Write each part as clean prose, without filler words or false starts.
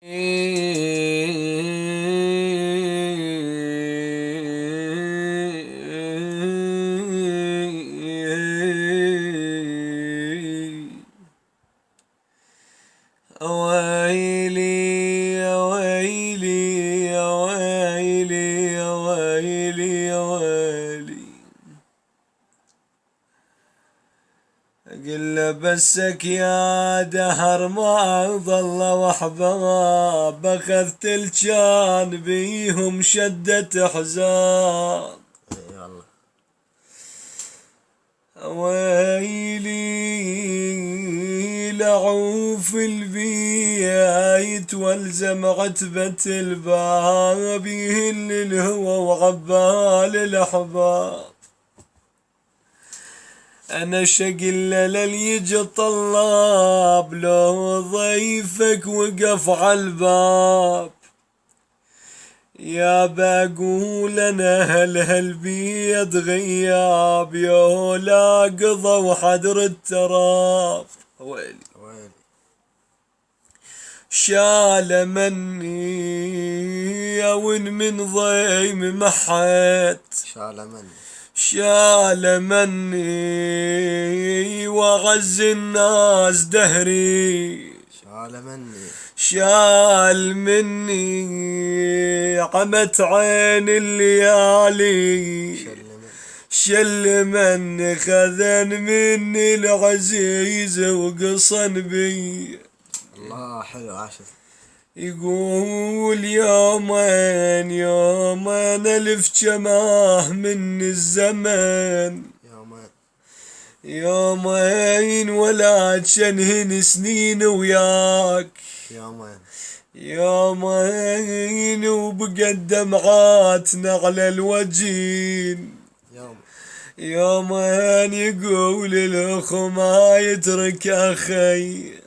ويلي يا ويلي يا ويلي يا ويلي يا ويلي، قل بسك يا دهر ما ظل واحباب، اخذت الجان بيهم شدة حزان. ويلي لعوف البيت والزم عتبة الباب، يهل الهوى وعبال الاحباب. انا شقل لليجي طلاب، لو ضيفك وقف عالباب، يا بقول انا هالبيت غياب، يا لا قضى وحدر التراب. ويلي شال مني يا وين من ضيم محت، شال مني وغز الناس دهري، شال مني عمت عين الليالي، شل من خذن مني العزيز وقصن بي. الله حلو عاشت. يقول يومين يومين الف جماه من الزمن، يومين ولا شنهن سنين وياك، يومين وبقت دمعاتنا على الوجين، يومين يقول الاخو ما يترك اخي.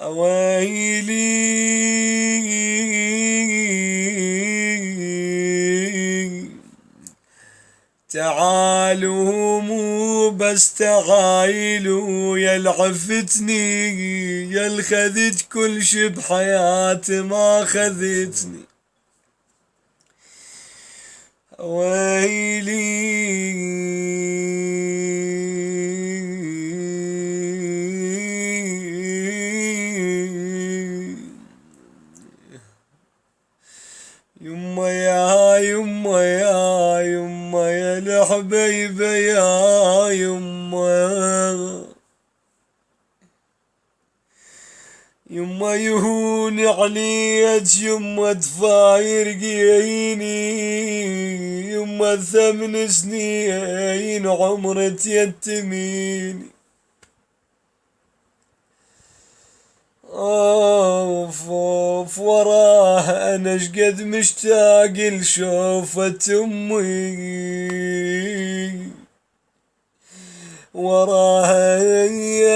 ويلي تعالوا مو بس تعايلوا، يا العفتني يا الخذت كل شي بحياتي ما خذتني. ويلي يما يا يما يا يما يا الحبيبة يا يما، يما يهون عليك يما تفارقيني، يما 8 سنين عمر تيتميني. اوف اوف وراه انا شقد مشتاق لشوفة امي، وراها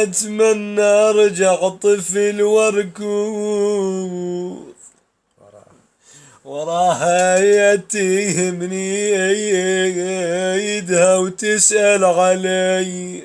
يتمنى ارجع طفل واركض، وراها يتهمني ايدها وتسأل علي.